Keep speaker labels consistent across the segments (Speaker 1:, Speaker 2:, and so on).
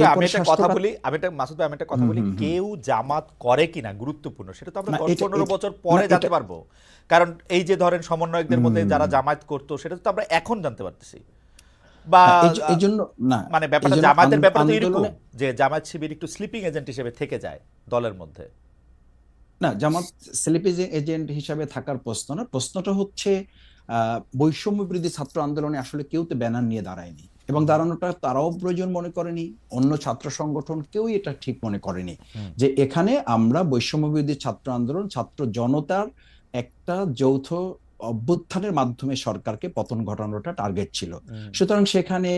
Speaker 1: আমি
Speaker 2: এরপরে
Speaker 1: একটা
Speaker 2: স্বাস্থ্য
Speaker 1: কথা
Speaker 2: খাত।
Speaker 1: বলি, মাসুদ ভাই আমি একটা কথা
Speaker 2: হুম
Speaker 1: বলি,
Speaker 2: হুম হুম।
Speaker 1: কেউ জামাত করে কিনা গুরুত্বপূর্ণ সেটা তো আমরা
Speaker 2: না
Speaker 1: 10-15
Speaker 2: এটা
Speaker 1: বছর
Speaker 2: না
Speaker 1: পরে
Speaker 2: এটা
Speaker 1: জানতে পারবো। কারণ এই যে ধরেন সমন্বয়কদের মধ্যে যারা
Speaker 2: হুম।
Speaker 1: জামায়াত করতো সেটা তো আমরা এখন জানতে পারতেছি। বা
Speaker 2: না এই জন্য না,
Speaker 1: মানে
Speaker 2: এই
Speaker 1: ব্যাপারটা
Speaker 2: জন্য
Speaker 1: জামায়াতের ব্যাপারে তো এরকম
Speaker 2: আন্দোলনে
Speaker 1: যে জামায়াত শিবির একটু স্লিপিং এজেন্ট হিসেবে থেকে যায় দলের মধ্যে।
Speaker 2: না, জামাত স্লিপেজ এজেন্ট হিসাবে থাকার প্রশ্ন না, প্রশ্নটা হচ্ছে বৈষম্য বিরোধী ছাত্র আন্দোলনে আসলে কেউ তো ব্যানার নিয়ে দাঁড়ায়নি, এবং
Speaker 1: হুম
Speaker 2: দাঁড়ানোটা তারাও প্রয়োজন মনে করেনি, অন্য ছাত্র সংগঠন কেউই এটা ঠিক মনে করেনি
Speaker 1: হুম
Speaker 2: যে এখানে আমরা বৈষম্য বিরোধী ছাত্র আন্দোলন, ছাত্র জনতার একটা যৌথ অভ্যুত্থানের মাধ্যমে সরকারকে পতন ঘটানোটা টার্গেট ছিল।
Speaker 1: হুম
Speaker 2: সুতরাং সেখানে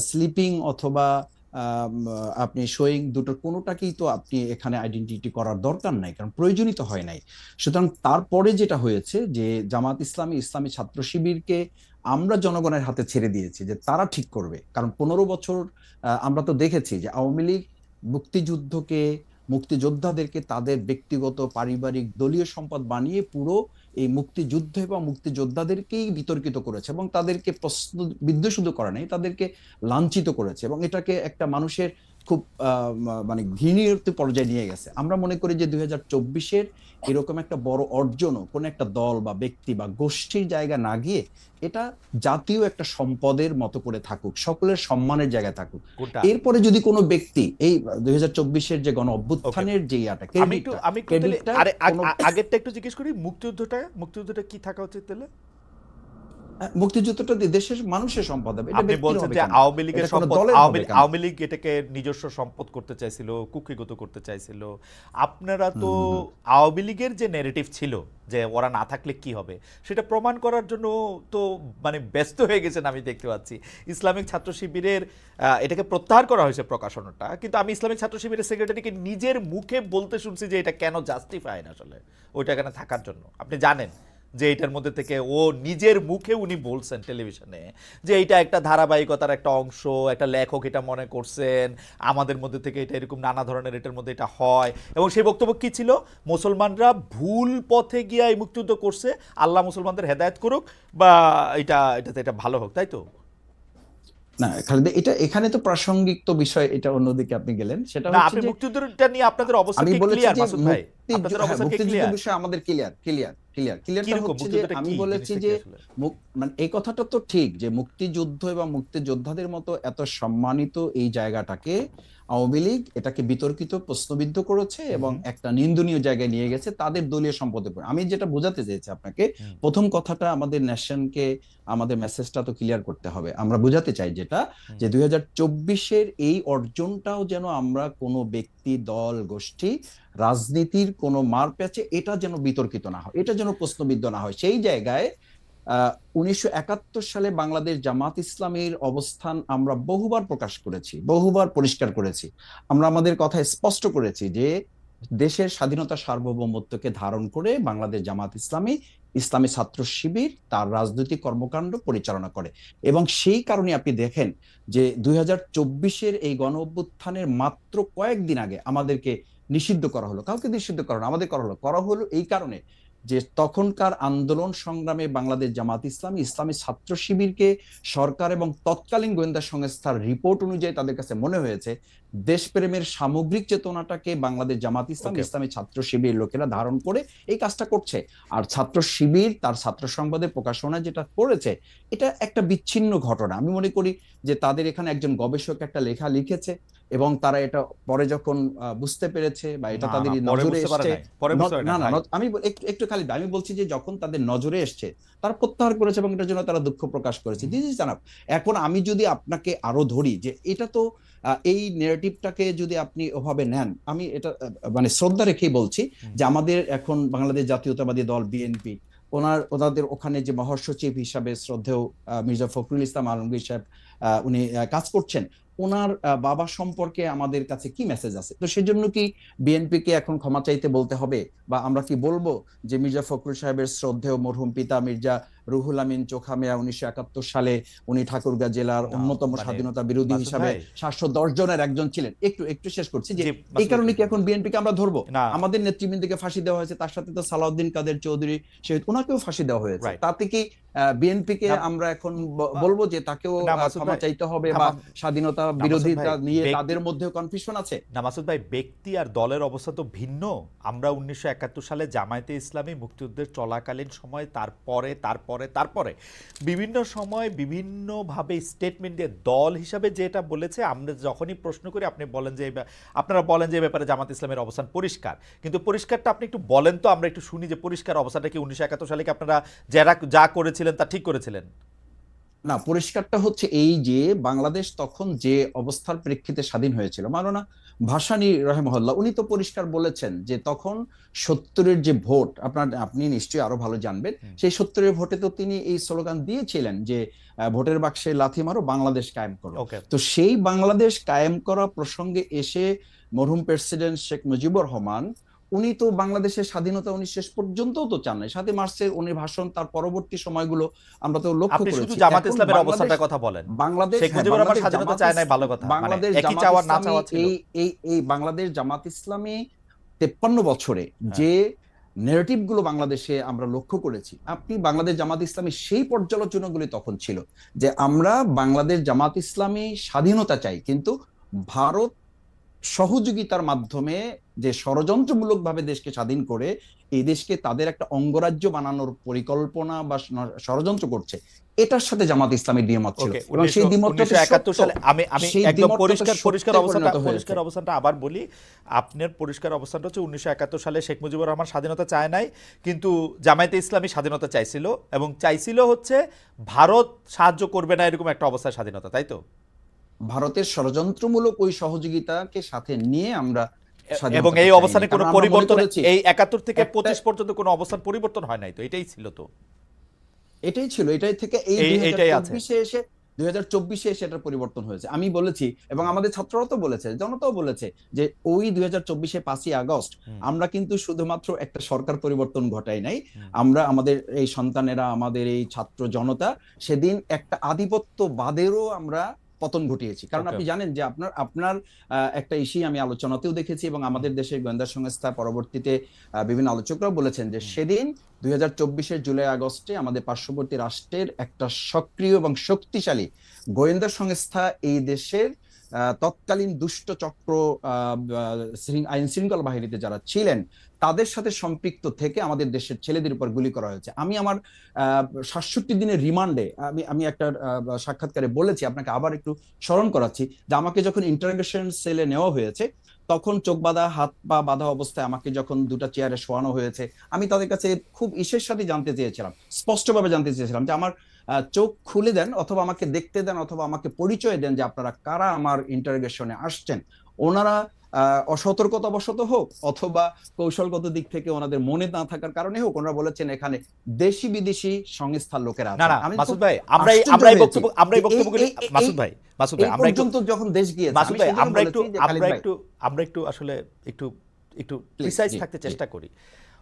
Speaker 2: স্লিপিং অথবা আম, আপনি শোয়িং, দুটোর কোনোটাকেই তো আপনি এখানে আইডেন্টিটি করার দরকার নাই, কারণ প্রয়োজনই তো হয় নাই। সুতরাং তারপরে যেটা হয়েছে যে জামাত ইসলামী, ইসলামী ছাত্র শিবিরকে আমরা জনগণের হাতে ছেড়ে দিয়েছি যে তারা ঠিক করবে, কারণ 15 বছর আমরা তো দেখেছি যে আওয়ামী লীগ মুক্তিযুদ্ধকে, মুক্তিযোদ্ধাদেরকে তাদের ব্যক্তিগত পারিবারিক দলীয় সম্পদ বানিয়ে পুরো এই মুক্তিযুদ্ধ এবং মুক্তিযোদ্ধাদেরকেই বিতর্কিত করেছে, এবং তাদেরকে প্রশ্ন বিদ্ধ শুধু করে নাই, তাদেরকে লাঞ্ছিত করেছে, এবং এটাকে একটা মানুষের খুব মানে ঘৃণীত পর্যায়ে নিয়ে গেছে। আমরা মনে করি যে 2024-এর এরকম একটা বড় অর্জনও কোন একটা দল বা ব্যক্তি বা গোষ্ঠীর জায়গা না গিয়ে এটা জাতীয় একটা সম্পদের মতো করে থাকুক, সকলের সম্মানের জায়গায় থাকুক।
Speaker 1: কোনটা?
Speaker 2: এরপরে যদি কোনো ব্যক্তি এই 2024-এর যে গণ
Speaker 1: ওকে,
Speaker 2: অভ্যুত্থানের যে ইয়াটা,
Speaker 1: আমি একটু তাহলে
Speaker 2: ক্রেডিটটা
Speaker 1: আরে
Speaker 2: কোনো
Speaker 1: আগেরটা একটু জিজ্ঞেস করি, মুক্তিযুদ্ধটা কি থাকা উচিত তাহলে?
Speaker 2: মুক্তিযুদ্ধটা দেশের মানুষের সম্পদ হবে, এটা
Speaker 1: আপনি
Speaker 2: ব্যক্তির
Speaker 1: বলছেন
Speaker 2: হবে
Speaker 1: যে
Speaker 2: কেন?
Speaker 1: আওয়ামী
Speaker 2: এটা
Speaker 1: লীগের
Speaker 2: কোনো
Speaker 1: সম্পদ,
Speaker 2: দলের হবে কেন?
Speaker 1: আওয়ামী লীগ এটাকে নিজস্ব সম্পদ করতে চাইছিল, কুক্ষিগত করতে চাইছিল। আপনারা তো
Speaker 2: হুম হুম।
Speaker 1: আওয়ামী লীগের যে ন্যারেটিভ ছিল যে ওরা না থাকলে কি হবে সেটা প্রমাণ করার জন্য তো মানে ব্যস্ত হয়ে গেছেন আমি দেখতে পাচ্ছি। ইসলামিক ছাত্র শিবিরের এটাকে প্রত্যাহার করা হয়েছে প্রকাশনাটা, কিন্তু আমি ইসলামিক ছাত্র শিবিরের সেক্রেটারিকে নিজের মুখে বলতে শুনছি যে এটা কেন জাস্টিফাইড আসলে ওইটা এখানে থাকার জন্য। আপনি জানেন যে এটার মধ্যে থেকে ও নিজের মুখে উনি বলছেন টেলিভিশনে যে এটা একটা ধারাবাহিকতার একটা অংশ, একটা লেখক এটা মনে করছেন, আমাদের মধ্যে থেকে এটা এরকম নানা ধরনের এটার মধ্যে এটা হয়। এবং সেই বক্তব্য কি ছিল? মুসলমানরা ভুল পথে গিয়ে এই মুক্তিযুদ্ধ করছে, আল্লাহ মুসলমানদের হেদায়েত করুক, বা এটাতে এটা ভালো হোক, তাই তো?
Speaker 2: না খালেদা, এটা এখানে তো প্রাসঙ্গিক তো বিষয়, এটা অন্যদিকে আপনি গেলেন, সেটা
Speaker 1: না,
Speaker 2: হচ্ছে
Speaker 1: আপনি
Speaker 2: যে
Speaker 1: মুক্তিযুদ্ধটা নিয়ে আপনাদের অবস্থান
Speaker 2: আমি
Speaker 1: কি
Speaker 2: বলেছি
Speaker 1: ক্লিয়ার
Speaker 2: যে
Speaker 1: মাসুদ ভাই? আপনাদের
Speaker 2: হ্যাঁ,
Speaker 1: অবস্থান কি
Speaker 2: মুক্তিযুদ্ধ
Speaker 1: ক্লিয়ার?
Speaker 2: বিষয়ে আমাদের ক্লিয়ারটা
Speaker 1: কিরকম
Speaker 2: হচ্ছে যে
Speaker 1: মুক্তিযুদ্ধটা
Speaker 2: আমি
Speaker 1: কি
Speaker 2: বলেছি
Speaker 1: জিনিসটা কি
Speaker 2: যে
Speaker 1: আসলে?
Speaker 2: মানে এই কথাটা তো ঠিক যে মুক্তিযুদ্ধ এবং মুক্তিযোদ্ধাদের মতো এত সম্মানিত এই জায়গাটাকে আওয়ামী লীগ এটাকে বিতর্কিত, প্রশ্নবিদ্ধ করেছে
Speaker 1: হুম
Speaker 2: এবং
Speaker 1: হুম
Speaker 2: একটা নিন্দনীয় জায়গায় নিয়ে গেছে তাদের দলীয় সম্পদের উপর। আমি যেটা বোঝাতে চেয়েছি আপনাকে,
Speaker 1: হুম
Speaker 2: প্রথম কথাটা আমাদের নেশনকে, আমাদের মেসেজটা তো ক্লিয়ার করতে হবে। আমরা বোঝাতে চাই যেটা,
Speaker 1: হুম
Speaker 2: যে 2024-এর এই অর্জনটাও যেন আমরা কোনো ব্যক্তি, দল, গোষ্ঠী, রাজনীতির কোনো মার প্যাচে এটা যেন বিতর্কিত না হয়, এটা যেন প্রশ্নবিদ্ধ না হয়। সেই জায়গায় 1971 সালে বাংলাদেশ জামাত ইসলামীর অবস্থান আমরা বহুবার প্রকাশ করেছি, বহুবার পরিষ্কার করেছি। আমরা আমাদের কথা স্পষ্ট করেছি যে দেশের স্বাধীনতা সার্বভৌমত্বকে ধারণ করে বাংলাদেশ জামাত ইসলামী, ইসলামী ছাত্র শিবির তার রাজনৈতিক কর্মকাণ্ড পরিচালনা করে। এবং সেই কারণে আপনি দেখেন যে 2024-এর এই গণ অভ্যুত্থানের মাত্র কয়েকদিন আগে আমাদেরকে নিষিদ্ধ করা হলো। কাউকে নিষিদ্ধ করা হলো, আমাদের করা হলো এই কারণে যে তখনকার আন্দোলন সংগ্রামে বাংলাদেশ জামাত ইসলামী, ইসলামী ছাত্র শিবিরকে সরকার এবং তৎকালীন গোয়েন্দা সংস্থার রিপোর্ট অনুযায়ী তাদের কাছে মনে হয়েছে দেশপ্রেমের সামগ্রিক চেতনাটাকে বাংলাদেশ জামাত ইসলাম,
Speaker 1: ওকে।
Speaker 2: ইসলামী ছাত্র শিবির লোকেরা ধারণ করে এই কাজটা করছে। আর ছাত্র শিবির তার ছাত্র সংবাদের প্রকাশনা যেটা করেছে, এটা একটা বিচ্ছিন্ন ঘটনা। আমি মনে করি যে তাদের এখানে একজন গবেষক একটা লেখা লিখেছে, এবং তারা এটা পরে যখন বুঝতে পেরেছে বা এটা
Speaker 1: না
Speaker 2: তাদের
Speaker 1: না, পরে
Speaker 2: নজরে
Speaker 1: বুঝতে পারে
Speaker 2: এসছে,
Speaker 1: নাই, পরে বুঝতে পারে
Speaker 2: না
Speaker 1: নাই
Speaker 2: না
Speaker 1: ভাই।
Speaker 2: আমি একটু একটু খালি আমি বলছি যে যখন তাদের নজরে এসছে তারা প্রত্যাহার করেছে, এবং এটার জন্য তারা দুঃখ প্রকাশ করেছে।
Speaker 1: হুম
Speaker 2: দিস ইজ জানাব। এখন আমি যদি আপনাকে আরো ধরি যে এটা তো এই নেগেটিভটাকে যদি আপনি ওভাবে নেন, আমি এটা মানে শ্রদ্ধা রেখেই বলছি
Speaker 1: হুম
Speaker 2: যে আমাদের এখন বাংলাদেশ জাতীয়তাবাদী দল বিএনপি, ওনাদের ওখানে যে মহাসচিব হিসাবে শ্রদ্ধেয় মির্জা ফখরুল ইসলাম আলমগীর সাহেব উনি কাজ করছেন, ওনার বাবা সম্পর্কে আমাদের কাছে কি মেসেজ আছে? তো সেজন্য কি বিএনপি কে এখন ক্ষমা চাইতে বলতে হবে, বা আমরা কি বলবো যে মির্জা ফখরুল সাহেবের শ্রদ্ধেয় মরহুম পিতা মির্জা রুহুল আমিন চোখা মিয়া 1971 সালে উনি ঠাকুরগাঁ জেলার
Speaker 1: না,
Speaker 2: অন্যতম
Speaker 1: মানে
Speaker 2: স্বাধীনতা বিরোধী
Speaker 1: মাসুদ
Speaker 2: হিসাবে
Speaker 1: ভাই
Speaker 2: 710 জনের একজন ছিলেন। একটু একটু শেষ করছি যে
Speaker 1: জি
Speaker 2: এই
Speaker 1: মাসুদ ভাই
Speaker 2: কারণে
Speaker 1: একটু
Speaker 2: কি এখন
Speaker 1: বলুন।
Speaker 2: বিএনপিকে আমরা ধরবো?
Speaker 1: না
Speaker 2: আমাদের নেতৃবৃন্দকে ফাঁসি দেওয়া হয়েছে, তার সাথে তো সালাউদ্দিন কাদের চৌধুরী শহীদ, ওনাকেও ফাঁসি দেওয়া হয়েছে।
Speaker 1: রাইট
Speaker 2: তাতে কি বিএনপিকে
Speaker 1: না
Speaker 2: আমরা এখন
Speaker 1: বা-
Speaker 2: বলবো যে তাকেও
Speaker 1: না মাসুদ
Speaker 2: ক্ষমা
Speaker 1: ভাই
Speaker 2: চাইতে হবে,
Speaker 1: না
Speaker 2: বা
Speaker 1: মা-
Speaker 2: স্বাধীনতা
Speaker 1: না মাসুদ ভাই
Speaker 2: বিরোধিতা নিয়ে
Speaker 1: ব্যক্তি
Speaker 2: তাদের মধ্যেও কনফিউশন আছে?
Speaker 1: না মাসুদ ভাই ব্যক্তি আর দলের অবস্থা তো ভিন্ন। আমরা 1971 সালে জামায়াতে ইসলামী মুক্তিযুদ্ধের চলাকালীন সময় তারপরে তারপরে তারপরে বিভিন্ন সময় বিভিন্নভাবে স্টেটমেন্ট দিয়ে দল হিসাবে যেটা বলেছে, আমরা যখনই প্রশ্ন করি আপনি বলেন যে আপনারা বলেন যে এই ব্যাপারে জামাত ইসলামের অবস্থান পরিষ্কার, কিন্তু পরিষ্কারটা আপনি একটু বলেন তো, আমরা একটু শুনি যে পরিষ্কার অবস্থাটা কি 1971 সালে কি আপনারা যারা যা করেছিলেন তা ঠিক করেছিলেন?
Speaker 2: না, পরিষ্কারটা হচ্ছে এই যে বাংলাদেশ তখন যে অবস্থার প্রেক্ষিতে স্বাধীন হয়েছিল, মাওলানা ভাসানী রহিমাহুল্লাহ উনি তো পরিষ্কার বলেছেন যে তখন 70-এর যে ভোট, আপনি নিশ্চয়ই আরো ভালো জানবেন, সেই 70-এর ভোটে তো তিনি এই স্লোগান দিয়েছিলেন যে ভোটের বাক্সে লাথি মারো, বাংলাদেশ কায়েম করো।
Speaker 1: ওকে
Speaker 2: তো সেই বাংলাদেশ কায়েম করা প্রসঙ্গে এসে মরহুম প্রেসিডেন্ট শেখ মুজিবুর রহমান উনি তো বাংলাদেশের স্বাধীনতা উনি শেষ পর্যন্ত তো চান নাই। 7ই মার্চের উনি ভাষণ, তার পরবর্তী সময়গুলো আমরা তো লক্ষ্য
Speaker 1: আপনি শুধু
Speaker 2: করেছি।
Speaker 1: জামাত
Speaker 2: এখন
Speaker 1: ইসলামের
Speaker 2: বাংলাদেশ
Speaker 1: অবস্থাটার কথা বলেন।
Speaker 2: বাংলাদেশ
Speaker 1: শেখ
Speaker 2: হ্যাঁ
Speaker 1: মুজিবুর রহমান
Speaker 2: বাংলাদেশ
Speaker 1: স্বাধীনতা
Speaker 2: জামাত
Speaker 1: চায় নাই, ভালো কথা, মানে
Speaker 2: বাংলাদেশ
Speaker 1: একই
Speaker 2: জামাত
Speaker 1: চাওয়া না
Speaker 2: ইসলামী
Speaker 1: চাওয়া ছিল।
Speaker 2: এই বাংলাদেশ জামাত ইসলামী 53 বছরে
Speaker 1: হ্যাঁ
Speaker 2: যে নেরেটিভ গুলো বাংলাদেশে আমরা লক্ষ্য করেছি, আপনি বাংলাদেশ জামাত ইসলামী সেই পর্যালোচনাগুলি তখন ছিল যে আমরা বাংলাদেশ জামাত ইসলামী স্বাধীনতা চাই, কিন্তু ভারত সহযোগিতার মাধ্যমে যে ষড়যন্ত্রমূলক ভাবে দেশকে স্বাধীন করে এই দেশকে তাদের একটা অঙ্গরাজ্য বানানোর পরিকল্পনা বা ষড়যন্ত্র করছে, এটার সাথে জামাত ইসলামের দ্বিমত ছিল।
Speaker 1: ওকে
Speaker 2: এবং সেই দ্বিমতটা তো
Speaker 1: 1971
Speaker 2: সত্য,
Speaker 1: সালে আমি আমি
Speaker 2: সেই
Speaker 1: একদম
Speaker 2: দ্বিমতটা তো
Speaker 1: পরিষ্কার
Speaker 2: সত্যে পরিণত হয়েছে।
Speaker 1: পরিষ্কার অবস্থানটা আবার বলি। আপনার পরিষ্কার অবস্থানটা হচ্ছে 1971 সালে শেখ মুজিবুর রহমান স্বাধীনতা চায় নাই, কিন্তু জামায়াতে ইসলামী স্বাধীনতা চাইছিল, এবং চাইছিল হচ্ছে ভারত সাহায্য করবে না এরকম একটা অবস্থায় স্বাধীনতা, তাই তো?
Speaker 2: ভারতের ষড়যন্ত্রমূলক ওই সহযোগিতাকে সাথে নিয়ে আমরা
Speaker 1: এবং
Speaker 2: স্বাধীনতাটা
Speaker 1: এই
Speaker 2: চাইনি,
Speaker 1: অবস্থানে কোনো
Speaker 2: কারণ আমরা মনে
Speaker 1: পরিবর্তন
Speaker 2: করেছি
Speaker 1: এই 71 থেকে
Speaker 2: একটা
Speaker 1: 25 পর্যন্ত কোনো অবস্থান পরিবর্তন হয় নাই, তো এটাই ছিল তো,
Speaker 2: এটাই ছিল, এটাই থেকে এই
Speaker 1: এইটাই আছে।
Speaker 2: 2024-এ এসে এটার পরিবর্তন হয়েছে। আমি বলেছি এবং আমাদের ছাত্ররাও তো বলেছে, জনতাও বলেছে যে ওই 2024-এ 5ই আগস্ট আমরা কিন্তু শুধুমাত্র একটা সরকার পরিবর্তন ঘটাই নাই, আমরা আমাদের এই সন্তানেরা, আমাদের এই ছাত্র জনতা সেদিন একটা আধিপত্যবাদেরও আমরা পতন ঘটিয়েছি। কারণ আপনি জানেন যে আপনার আপনার একটা ইস্যু আমি আলোচনাতেও দেখেছি এবং আমাদের দেশের গোয়েন্দা সংস্থা পরবর্তীতে বিভিন্ন আলোচকরাও বলেছেন যে সেদিন 2024-এর জুলাই আগস্টে আমাদের পার্শ্ববর্তী রাষ্ট্রের একটা সক্রিয় এবং শক্তিশালী গোয়েন্দা সংস্থা এই দেশের তৎকালীন দুষ্ট চক্র আইন শৃঙ্খলা বাহিনীতে যারা ছিলেন তাদের সাথে সম্পৃক্ত থেকে আমাদের দেশের ছেলেদের উপর গুলি করা হয়েছে। আমি আমার 67 দিনের রিমান্ডে আমি একটা সাক্ষাৎকারে বলেছি, আপনাকে আবার একটু স্মরণ করাচ্ছি, যে আমাকে যখন ইন্টারোগেশন সেলে নেওয়া হয়েছে তখন চোখ বাঁধা, হাত পা বাঁধা অবস্থায় আমাকে যখন দুটা চেয়ারে শোয়ানো হয়েছে, আমি তাদের কাছে খুব ইসের সাথে জানতে চেয়েছিলাম, স্পষ্টভাবে জানতে চেয়েছিলাম যে আমার চোখ খুলে দেন, অথবা আমাকে দেখতে দেন, অথবা আমাকে পরিচয় দেন যে আপনারা কারা আমার ইন্টারোগেশনে আসছেন। ওনারা অসতর্কতাবশত হোক অথবা কৌশলগত দিক থেকে ওনাদের মনে না থাকার কারণে হোক, ওনারা বলেছেন এখানে দেশি বিদেশি সংস্থার লোকেরা
Speaker 1: না
Speaker 2: আছেন।
Speaker 1: না
Speaker 2: আমি
Speaker 1: মাসুদ ভাই, আমরা এই বক্তব্যগুলি মাসুদ ভাই আমরা একটু
Speaker 2: পর্যন্ত যখন দেশ গিয়েছে,
Speaker 1: মাসুদ ভাই
Speaker 2: আমি
Speaker 1: আমরা একটু আসলে একটু একটু প্রিসাইজ থাকতে
Speaker 2: জি।
Speaker 1: চেষ্টা করি।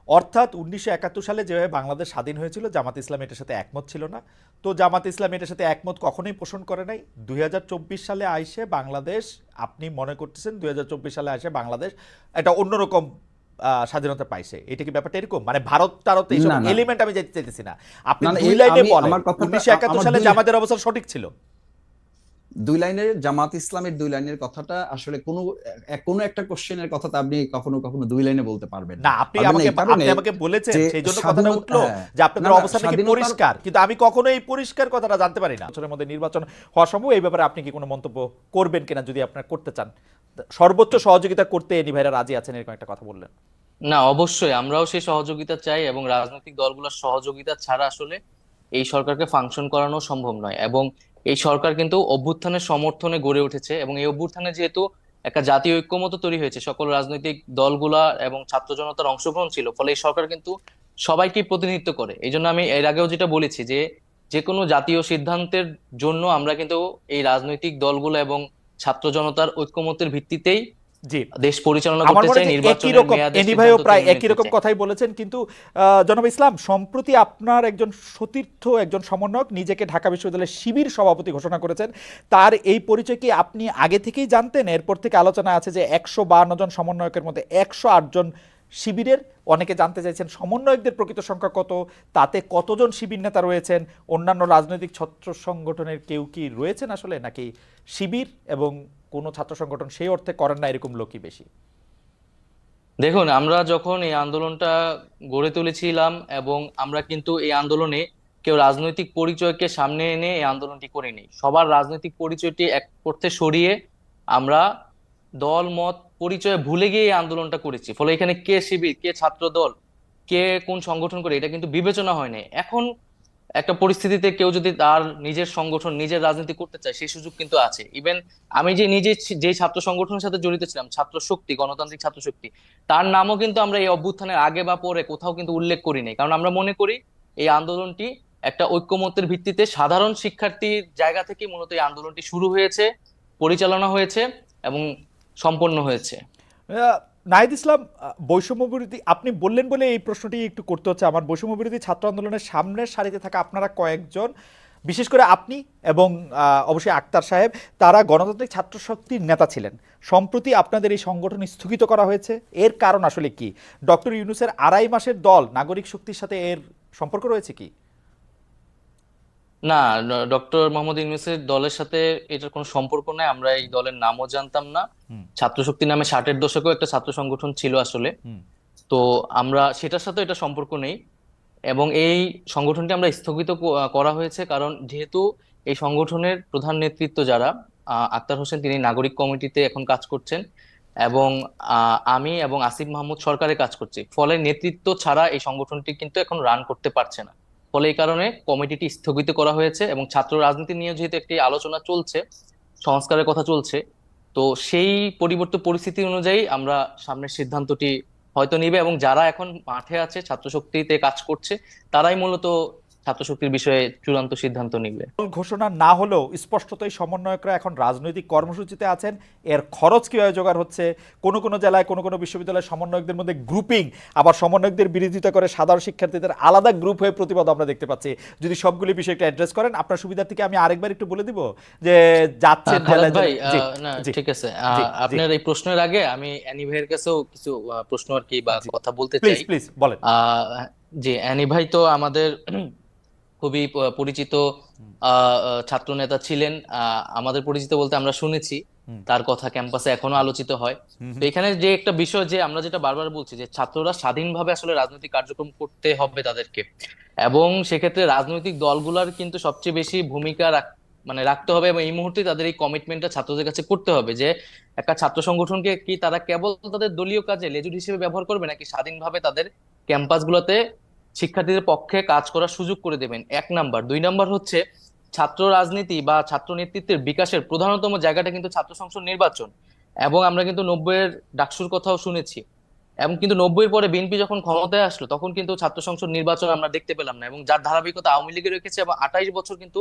Speaker 1: অর্থাৎ 1971 সালে যেভাবে বাংলাদেশ স্বাধীন হয়েছিল, জামাত ইসলাম এটার সাথে একমত ছিল না, তো জামাত ইসলাম এটার সাথে একমত কখনোই পোষণ করে নাই। 2024 সালে আইসে বাংলাদেশ, আপনি মনে করতেছেন 2024 সালে আইসে বাংলাদেশ এটা অন্যরকম স্বাধীনতা পাইছে, এটা কি ব্যাপারটা এরকম? মানে ভারত টারত এইসব এলিমেন্ট আমি যেতে চাইতেছি না, আপনি দুই লাইনে বলেন 1971 সালে জামাতের অবস্থান সঠিক ছিল।
Speaker 2: দুই লাইনের জামাত ইসলামের দুই লাইনের কথাটা আসলে কোনো একটা কোশ্চেনের কথাটা আপনি কখনো কখনো দুই লাইনে বলতে পারবেন
Speaker 1: না। আপনি আমাকে বলেছেন, সেই জন্য কথাটা উঠলো যে আপনাদের অবস্থান কি পরিষ্কার, কিন্তু আমি কখনো এই পরিষ্কার কথাটা জানতে পারি না। বছরের মধ্যে নির্বাচন হওয়া সম্ভব, এই ব্যাপারে আপনি কি কোনো মন্তব্য করবেন কিনা, যদি আপনার করতে চান? সর্বোচ্চ সহযোগিতা করতে এনি ভাইরা রাজি আছেন, এরকম একটা কথা বললেন।
Speaker 3: না, অবশ্যই আমরাও সেই সহযোগিতা চাই, এবং রাজনৈতিক দলগুলোর সহযোগিতা ছাড়া আসলে এই সরকারকে ফাংশন করানো সম্ভব নয়। এবং এই সরকার কিন্তু অভ্যুত্থানের সমর্থনে গড়ে উঠেছে, এবং এই অভ্যুত্থানে যেহেতু একটা জাতীয় ঐক্যমত্য তৈরি হয়েছে, সকল রাজনৈতিক দলগুলা এবং ছাত্র জনতার অংশগ্রহণ ছিল, ফলে এই সরকার কিন্তু সবাইকে প্রতিনিধিত্ব করে। এই জন্য আমি এর আগেও যেটা বলেছি যে যে কোনো জাতীয় সিদ্ধান্তের জন্য আমরা কিন্তু এই রাজনৈতিক দলগুলো এবং ছাত্র জনতার ঐক্যমত্যের ভিত্তিতেই
Speaker 1: জি,
Speaker 3: দেশ পরিচালনা
Speaker 1: আমার
Speaker 3: করতে
Speaker 1: মনে
Speaker 3: চায়,
Speaker 1: হয় যে একই
Speaker 3: নির্বাচনের
Speaker 1: রকম
Speaker 3: মেয়াদের
Speaker 1: এনি ভাইও
Speaker 3: সিদ্ধান্ত
Speaker 1: প্রায়
Speaker 3: তিনি
Speaker 1: একই
Speaker 3: নিতে
Speaker 1: রকম
Speaker 3: চায়।
Speaker 1: কথাই বলেছেন, কিন্তু জনাব ইসলাম, সম্প্রতি আপনার একজন সতীর্থ, একজন সমন্বয়ক নিজেকে ঢাকা বিশ্ববিদ্যালয়ের শিবির সভাপতি ঘোষণা করেছেন। তার এই পরিচয় কি আপনি আগে থেকেই জানতেন? এরপর থেকে আলোচনা আছে যে 152 জন সমন্বয়কের মধ্যে 108 জন শিবিরের। অনেকে জানতে চাইছেন সমন্বয়কদের প্রকৃত সংখ্যা কত, তাতে কতজন শিবির নেতা রয়েছেন, অন্যান্য রাজনৈতিক ছাত্র সংগঠনের কেউ কি রয়েছেন আসলে, নাকি শিবির এবং কোনো ছাত্র সংগঠন সেই অর্থে করেন না এরকম লোকই বেশি?
Speaker 3: দেখুন, আমরা যখন এই আন্দোলনটা গড়ে তুলেছিলাম, এবং আমরা কিন্তু এই আন্দোলনে কেউ রাজনৈতিক পরিচয়কে সামনে এনে এই আন্দোলনটি করিনি। সবার রাজনৈতিক পরিচয়টি এক করতে সরিয়ে আমরা দল মত পরিচয় ভুলে গিয়ে এই আন্দোলনটা করেছি। ফলে এখানে কে শিবির, কে ছাত্র দল, কে কোন সংগঠন করে, এটা কিন্তু বিবেচনা হয় নাই। এখন একটা পরিস্থিতিতে কেউ যদি তার নিজের সংগঠন, নিজের রাজনীতি করতে চায়, সেই সুযোগ কিন্তু আছে। ইভেন আমি যে নিজে যে ছাত্র সংগঠনের সাথে জড়িত ছিলাম, ছাত্র শক্তি, গণতান্ত্রিক ছাত্র শক্তি, তার নামও কিন্তু আমরা এই অভ্যুত্থানের আগে বা পরে কোথাও কিন্তু উল্লেখ করি নাই। কারণ আমরা মনে করি এই আন্দোলনটি একটা ঐক্যমত্যের ভিত্তিতে সাধারণ শিক্ষার্থীর জায়গা থেকে মূলত এই আন্দোলনটি শুরু হয়েছে, পরিচালনা হয়েছে এবং সম্পন্ন হয়েছে।
Speaker 1: নাহিদ ইসলাম, বৈষম্য বিরোধী আপনি বললেন বলে এই প্রশ্নটি একটু করতে হচ্ছে আমার। বৈষম্য বিরোধী ছাত্র আন্দোলনের সামনের সারিতে থাকা আপনারা কয়েকজন, বিশেষ করে আপনি এবং অবশ্যই আক্তার সাহেব, তারা গণতান্ত্রিক ছাত্র শক্তির নেতা ছিলেন। সম্প্রতি আপনাদের এই সংগঠন স্থগিত করা হয়েছে, এর কারণ আসলে কি? ডক্টর ইউনূসের 2.5 মাসের দল নাগরিক শক্তির সাথে এর সম্পর্ক রয়েছে কি?
Speaker 3: না, ডক্টর মোহাম্মদ ইউনূসের দলের সাথে এটার কোনো সম্পর্ক নাই। আমরা এই দলের নামও জানতাম না।
Speaker 1: হুম,
Speaker 3: ছাত্র শক্তি নামে 60-এর দশকেও একটা ছাত্র সংগঠন ছিল আসলে।
Speaker 1: হুম,
Speaker 3: তো আমরা সেটার সাথে এটা সম্পর্ক নেই। এবং এই সংগঠনটি আমরা স্থগিত করা হয়েছে কারণ যেহেতু এই সংগঠনের প্রধান নেতৃত্ব যারা, আক্তার হোসেন, তিনি নাগরিক কমিটিতে এখন কাজ করছেন, এবং আমি এবং আসিফ মাহমুদ সরকারে কাজ করছি। ফলে নেতৃত্ব ছাড়া এই সংগঠনটি কিন্তু এখন রান করতে পারছে না। ফলে এই কারণে কমিটিটি স্থগিত করা হয়েছে, এবং ছাত্র রাজনীতি নিয়ে যেহেতু একটি আলোচনা চলছে, সংস্কারের কথা চলছে, তো সেই পরিবর্তিত পরিস্থিতি অনুযায়ী আমরা সামনের সিদ্ধান্তটি হয়তো নিবে, এবং যারা এখন মাঠে আছে ছাত্র শক্তিতে কাজ করছে, তারাই মূলত ছাত্র শক্তির বিষয়ে চূড়ান্ত সিদ্ধান্ত নিবে।
Speaker 1: দল ঘোষণা না হলেও স্পষ্টতই সমন্বয়করা এখন রাজনৈতিক কর্মসূচিতে আছেন। এর খরচ কিভাবে জোগাড় হচ্ছে? কোনো কোনো জেলায়, কোনো কোনো বিশ্ববিদ্যালয়ের সমন্বয়কদের মধ্যে গ্রুপিং, আবার সমন্বয়কদের বিরোধিতা করে সাধারণ শিক্ষার্থীদের আলাদা গ্রুপ হয়ে প্রতিবাদ আমরা দেখতে পাচ্ছি। যদি সবগুলি বিষয় একটু অ্যাড্রেস করেন আপনার সুবিধার্থে, আমি আরেকবার একটু বলে দিব যে যাচ্ছেন
Speaker 3: খালেদ
Speaker 1: জেলায়
Speaker 3: ভাই,
Speaker 1: জেলায়। জি,
Speaker 3: না
Speaker 1: জি,
Speaker 3: ঠিক আছে,
Speaker 1: জি, জি,
Speaker 3: আপনার এই প্রশ্নের আগে আমি অ্যানি ভাইয়ের কাছেও কিছু প্রশ্ন আর কি বা
Speaker 1: জি,
Speaker 3: কথা বলতে
Speaker 1: প্লিজ
Speaker 3: চাই।
Speaker 1: প্লিজ বলেন।
Speaker 3: আহ জি, অ্যানি ভাই তো আমাদের খুবই পরিচিত ছাত্র নেতা ছিলেন। আমাদের পরিচিত বলতে আমরা শুনেছি
Speaker 1: হুম,
Speaker 3: তার কথা ক্যাম্পাসে এখনো আলোচিত হয়।
Speaker 1: হুম,
Speaker 3: তো
Speaker 1: হুম,
Speaker 3: এখানে যে একটা বিষয়, যে আমরা যেটা বারবার বলছি, যে ছাত্ররা স্বাধীনভাবে আসলে রাজনৈতিক কার্যক্রম করতে হবে তাদেরকে, এবং সেক্ষেত্রে রাজনৈতিক দলগুলোর কিন্তু সবচেয়ে বেশি ভূমিকা মানে রাখতে হবে, এবং এই মুহূর্তে তাদের এই কমিটমেন্টটা ছাত্রদের কাছে করতে হবে যে একটা ছাত্র সংগঠনকে কি তারা কেবল তাদের দলীয় কাজে লেজুর হিসেবে ব্যবহার করবে, নাকি স্বাধীনভাবে তাদের ক্যাম্পাসগুলোতে শিক্ষার্থীদের পক্ষে কাজ করার সুযোগ করে দেবেন। 1 নাম্বার। 2 নাম্বার হচ্ছে, ছাত্র রাজনীতি বা ছাত্র নেতৃত্বের বিকাশের প্রধানতম জায়গাটা কিন্তু ছাত্র সংসদ নির্বাচন। এবং আমরা কিন্তু 90-এর ডাকসুর কথাও শুনেছি, এবং কিন্তু 90-এর পরে বিএনপি যখন ক্ষমতায় আসলো তখন কিন্তু ছাত্র সংসদ নির্বাচন আমরা দেখতে পেলাম না, এবং যার ধারাবাহিকতা আওয়ামী লীগের রেখেছে, এবং 28 বছর কিন্তু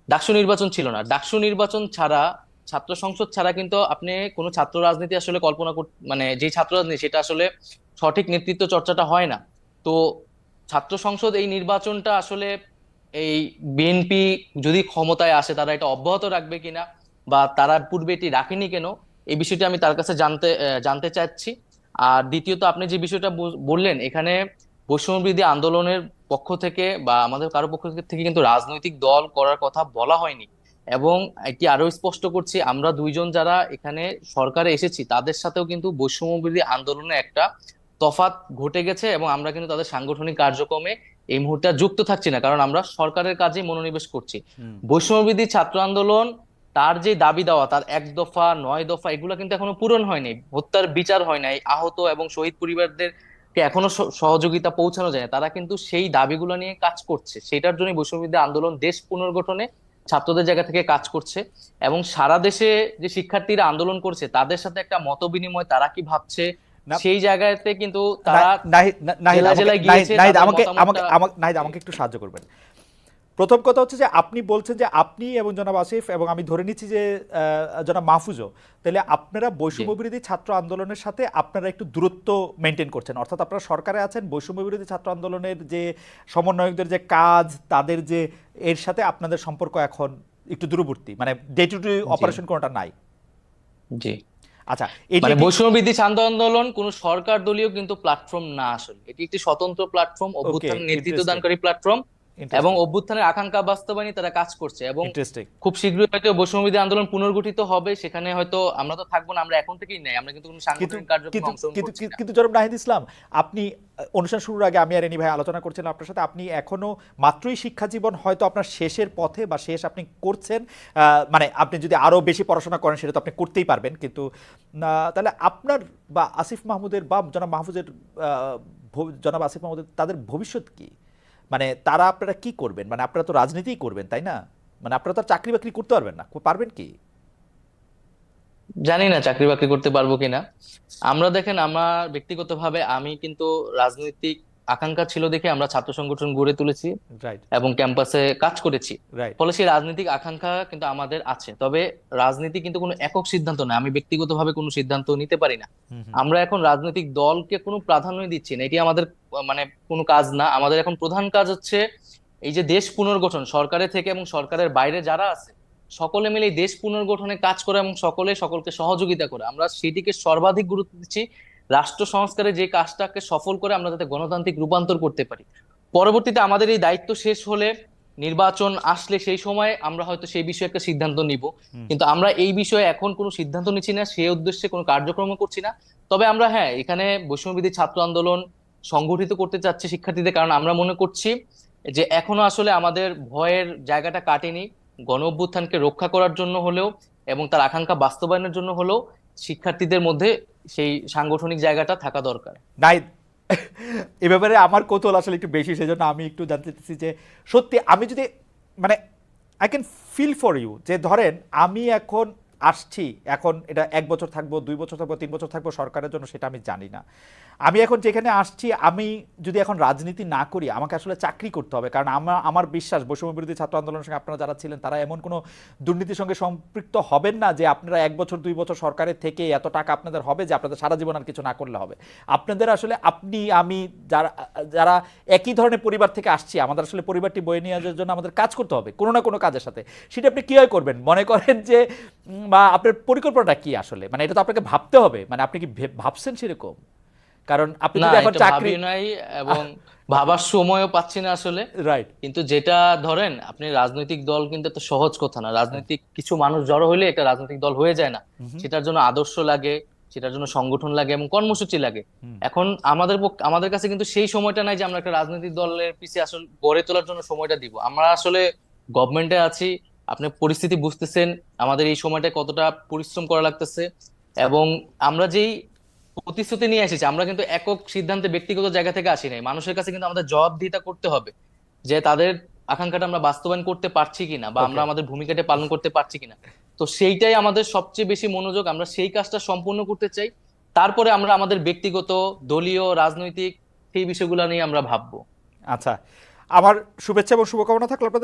Speaker 3: ডাকসু নির্বাচন ছিল না। ডাকসু নির্বাচন ছাড়া, ছাত্র সংসদ ছাড়া কিন্তু আপনি কোনো ছাত্র রাজনীতি আসলে কল্পনা মানে যে ছাত্র রাজনীতি, সেটা আসলে সঠিক নেতৃত্ব চর্চাটা হয় না। তো ছাত্র সংসদ এই নির্বাচনটা আসলে এই বিএনপি যদি ক্ষমতায় আসে তারা এটা অব্যাহত রাখবে কিনা, বা তারা পূর্বে এটি রাখেনি কেন, এই বিষয়টি আমি তার কাছে জানতে চাচ্ছি। আর দ্বিতীয়ত, আপনি যে বিষয়টা বললেন, এখানে বৈষম্য বিরোধী আন্দোলনের পক্ষ থেকে বা আমাদের কারো পক্ষ থেকে কিন্তু রাজনৈতিক দল করার কথা বলা হয়নি। এবং এটি আরো স্পষ্ট করছি, আমরা দুইজন যারা এখানে সরকারে এসেছি তাদের সাথেও কিন্তু বৈষম্য বিরোধী আন্দোলনে একটা তফাৎ ঘটে গেছে, এবং আমরা কিন্তু তাদের সাংগঠনিক কার্যক্রমে এই মুহূর্তে আর যুক্ত থাকছি না, কারণ আমরা সরকারের কাজে মনোনিবেশ করছি।
Speaker 1: হুম।
Speaker 3: বৈষম্যবিধি ছাত্র আন্দোলন, তার যে দাবি দেওয়া, তার 1 দফা 9 দফা, এগুলো কিন্তু এখনো পূরণ হয়নি, হত্যার বিচার হয় নাই, আহত এবং শহীদ পরিবারদেরকে এখনো সহযোগিতা পৌঁছানো যায় না। তারা কিন্তু সেই দাবিগুলো নিয়ে কাজ করছে, সেটার জন্য বৈষম্যবিধি আন্দোলন দেশ পুনর্গঠনে ছাত্রদের জায়গা থেকে কাজ করছে। এবং সারা দেশে যে শিক্ষার্থীরা আন্দোলন করছে তাদের সাথে একটা মত বিনিময়, তারা কি ভাবছে,
Speaker 1: না,
Speaker 3: সেই জায়গাতে কিন্তু তারা
Speaker 1: নাহিদ,
Speaker 3: জেলায়
Speaker 1: আমাকে
Speaker 3: জেলায়
Speaker 1: নাহিদ,
Speaker 3: গিয়েছে,
Speaker 1: নাহিদ,
Speaker 3: তাদের
Speaker 1: আমাকে আমাকে
Speaker 3: মতামতটা।
Speaker 1: আমাকে নাহিদ, আমাকে একটু সাহায্য করবেন। প্রথম কথা হচ্ছে যে আপনি বলছেন যে আপনি এবং জনাব আসিফ এবং আমি ধরে নিচ্ছি যে জনাব মাহফুজও, তাহলে আপনারা বৈষম্য বিরোধী ছাত্র আন্দোলনের সাথে আপনারা একটু দূরত্ব মেনটেন করছেন, অর্থাৎ আপনারা সরকারে আছেন, বৈষম্য বিরোধী ছাত্র আন্দোলনের যে সমন্বয়কদের যে কাজ, তাদের যে এর সাথে আপনাদের সম্পর্ক এখন একটু দূরবর্তী, মানে ডে টু ডে অপারেশন কোনোটা নাই।
Speaker 3: জি,
Speaker 1: আচ্ছা,
Speaker 3: মানে বৈষম্য বিরোধী ছাত্র আন্দোলন কোনো সরকার দলীয় কিন্তু প্ল্যাটফর্ম না, আসলে এটি একটি স্বতন্ত্র প্ল্যাটফর্ম, অভ্যুত্থান নেতৃত্ব দানকারী প্ল্যাটফর্ম, এবং অভ্যুত্থানের আকাঙ্ক্ষা বাস্তবায়নে তারা কাজ করছে, এবং
Speaker 1: ইন্টারেস্টিং।
Speaker 3: খুব শীঘ্রই হয়তো বৈষম্য বিরোধী আন্দোলন পুনর্গঠিত হবে, সেখানে হয়তো আমরা তো থাকবো না, আমরা এখন থেকেই নাই, আমরা কিন্তু কোনো সাংগঠনিক কার্যক্রমে অংশগ্রহণ করছি না।
Speaker 1: কিন্তু জনাব নাহিদ ইসলাম, আপনি অনুষ্ঠান শুরুর আগে আমি আর এনি ভাই আলোচনা করছিলাম আপনার সাথে, আপনি এখনো মাত্রই শিক্ষা জীবন হয়তো আপনার শেষের পথে বা শেষ আপনি করছেন, মানে আপনি যদি আরো বেশি পড়াশোনা করেন সেটা তো আপনি করতেই পারবেন, কিন্তু তাহলে আপনার বা আসিফ মাহমুদের বা জনাব মাহফুজের জনাব আসিফ মাহমুদের তাদের ভবিষ্যৎ কি? মানে তারা আপনারা কি করবেন? মানে আপনারা তো রাজনীতিই করবেন তাই না? মানে আপনারা তো চাকরি বাকরি করতে পারবেন না, পারবেন কি?
Speaker 3: জানি না চাকরি বাকরি করতে পারবো কিনা। আমরা দেখেন, আমার ব্যক্তিগতভাবে আমি কিন্তু রাজনৈতিক আকাঙ্ক্ষা ছিল দেখে আমরা ছাত্র সংগঠন গড়ে তুলেছি
Speaker 1: রাইট,
Speaker 3: এবং ক্যাম্পাসে কাজ করেছি,
Speaker 1: রাইট।
Speaker 3: ফলে সেই রাজনৈতিক আকাঙ্ক্ষা কিন্তু আমাদের আছে। তবে রাজনীতি কিন্তু কোনো একক সিদ্ধান্ত না, আমি ব্যক্তিগতভাবে কোনো সিদ্ধান্ত নিতে পারি না। আমরা এখন রাজনৈতিক দলকে কোনো প্রাধান্য দিচ্ছি না, এটি আমাদের মানে কোনো কাজ না। আমাদের এখন প্রধান কাজ হচ্ছে এই যে দেশ পুনর্গঠন, সরকারের থেকে এবং সরকারের বাইরে যারা আছে সকলে মিলে এই দেশ পুনর্গঠনে কাজ করা এবং সকলকে সহযোগিতা করে, আমরা সেটিকে সর্বাধিক গুরুত্ব দিচ্ছি। রাষ্ট্র সংস্কারে যে কাজটাকে সফল করে আমরা যাতে গণতান্ত্রিক রূপান্তর করতে পারি, পরবর্তীতে আমাদের এই দায়িত্ব শেষ হলে, নির্বাচন আসলে সেই সময় আমরা হয়তো সেই বিষয়ে একটা সিদ্ধান্ত নিব, কিন্তু আমরা এই বিষয়ে এখন কোনো সিদ্ধান্ত নিচ্ছি না, সেই উদ্দেশ্যে কোনো কার্যক্রম করছি না। তবে আমরা হ্যাঁ, এখানে বৈষম্যবিরোধী ছাত্র আন্দোলন সংগঠিত করতে চাচ্ছি শিক্ষার্থীদের, কারণ আমরা মনে করছি যে এখনো আসলে আমাদের ভয়ের জায়গাটা কাটেনি। গণ অভ্যুত্থানকে রক্ষা করার জন্য হলেও এবং তার আকাঙ্ক্ষা বাস্তবায়নের জন্য হলেও শিক্ষার্থীদের মধ্যে সেই সাংগঠনিক জায়গাটা থাকা দরকার।
Speaker 1: নাই, এ ব্যাপারে আমার কৌতূহল আসলে একটু বেশি, সেজন্য আমি একটু জানতে চাইছি যে সত্যি আমি যদি মানে I can feel for you, যে ধরেন আমি এখন আসছি, এখন এটা 1 বছর থাকবো, 2 বছর থাকবো, 3 বছর থাকবো সরকারের জন্য, সেটা আমি জানি না। আমি এখন যেখানে আসছি, আমি যদি এখন রাজনীতি না করি, আমাকে আসলে চাকরি করতে হবে, কারণ আমার বিশ্বাস বৈষম্য বিরোধী ছাত্র আন্দোলনের সঙ্গে আপনারা যারা ছিলেন তারা এমন কোনো দুর্নীতির সঙ্গে সম্পৃক্ত হবেন না যে আপনারা 1 বছর 2 বছর সরকারের থেকে এত টাকা আপনাদের হবে যে আপনাদের সারা জীবন আর কিছু না করলে হবে। আপনাদের আসলে আপনি আমি যারা যারা একই ধরনের পরিবার থেকে আসছি, আমাদের আসলে পরিবারটি বয়ে নিয়ে যাওয়ার জন্য আমাদের কাজ করতে হবে কোনো না কোনো কাজের সাথে। সেটা আপনি কীভাবে করবেন মনে করেন যে, বা আপনার পরিকল্পনাটা কি আসলে? মানে এটা তো আপনাকে ভাবতে হবে, মানে আপনি কি ভাবছেন সেরকম? কারণ আপনি
Speaker 3: না,
Speaker 1: যদি এখন
Speaker 3: এটা
Speaker 1: চাকরি
Speaker 3: ভাবি নাই এবং ভাবার সময়ও পাচ্ছি না আসলে।
Speaker 1: রাইট,
Speaker 3: কিন্তু যেটা ধরেন, আপনি রাজনৈতিক দল কিন্তু এত সহজ কথা না, রাজনৈতিক কিছু মানুষ জড়ো হলে একটা রাজনৈতিক দল হয়ে যায় না। সেটার জন্য আদর্শ লাগে, সেটার জন্য সংগঠন লাগে এবং কর্মসূচি লাগে। এখন আমাদের কাছে কিন্তু সেই সময়টা নাই যে আমরা একটা রাজনৈতিক দলের পিছিয়ে আসলে গড়ে তোলার জন্য সময়টা দিব। আমরা আসলে গভর্নমেন্টে আছি, আপনি পরিস্থিতি বুঝতেছেন, আমাদের এই সময়টা কতটা পরিশ্রম করা লাগতেছে, এবং আমরা যেই প্রতিশ্রুতি নিয়ে এসেছি, আমরা কিন্তু একক সিদ্ধান্তে ব্যক্তিগত জায়গা থেকে আসি নাই। মানুষের কাছে কিন্তু আমাদের জবাবদিহিতা করতে হবে যে তাদের আকাঙ্ক্ষাটা আমরা বাস্তবায়ন করতে পারছি কিনা, বা আমরা আমাদের ভূমিকাটা পালন করতে পারছি কিনা। তো সেইটাই আমাদের সবচেয়ে বেশি মনোযোগ, আমরা সেই কাজটা সম্পূর্ণ করতে চাই। তারপরে আমরা আমাদের ব্যক্তিগত, দলীয়, রাজনৈতিক সেই বিষয়গুলো নিয়ে আমরা ভাববো।
Speaker 1: আচ্ছা, আমার শুভেচ্ছা এবং শুভকামনা থাকলো আপনাদের।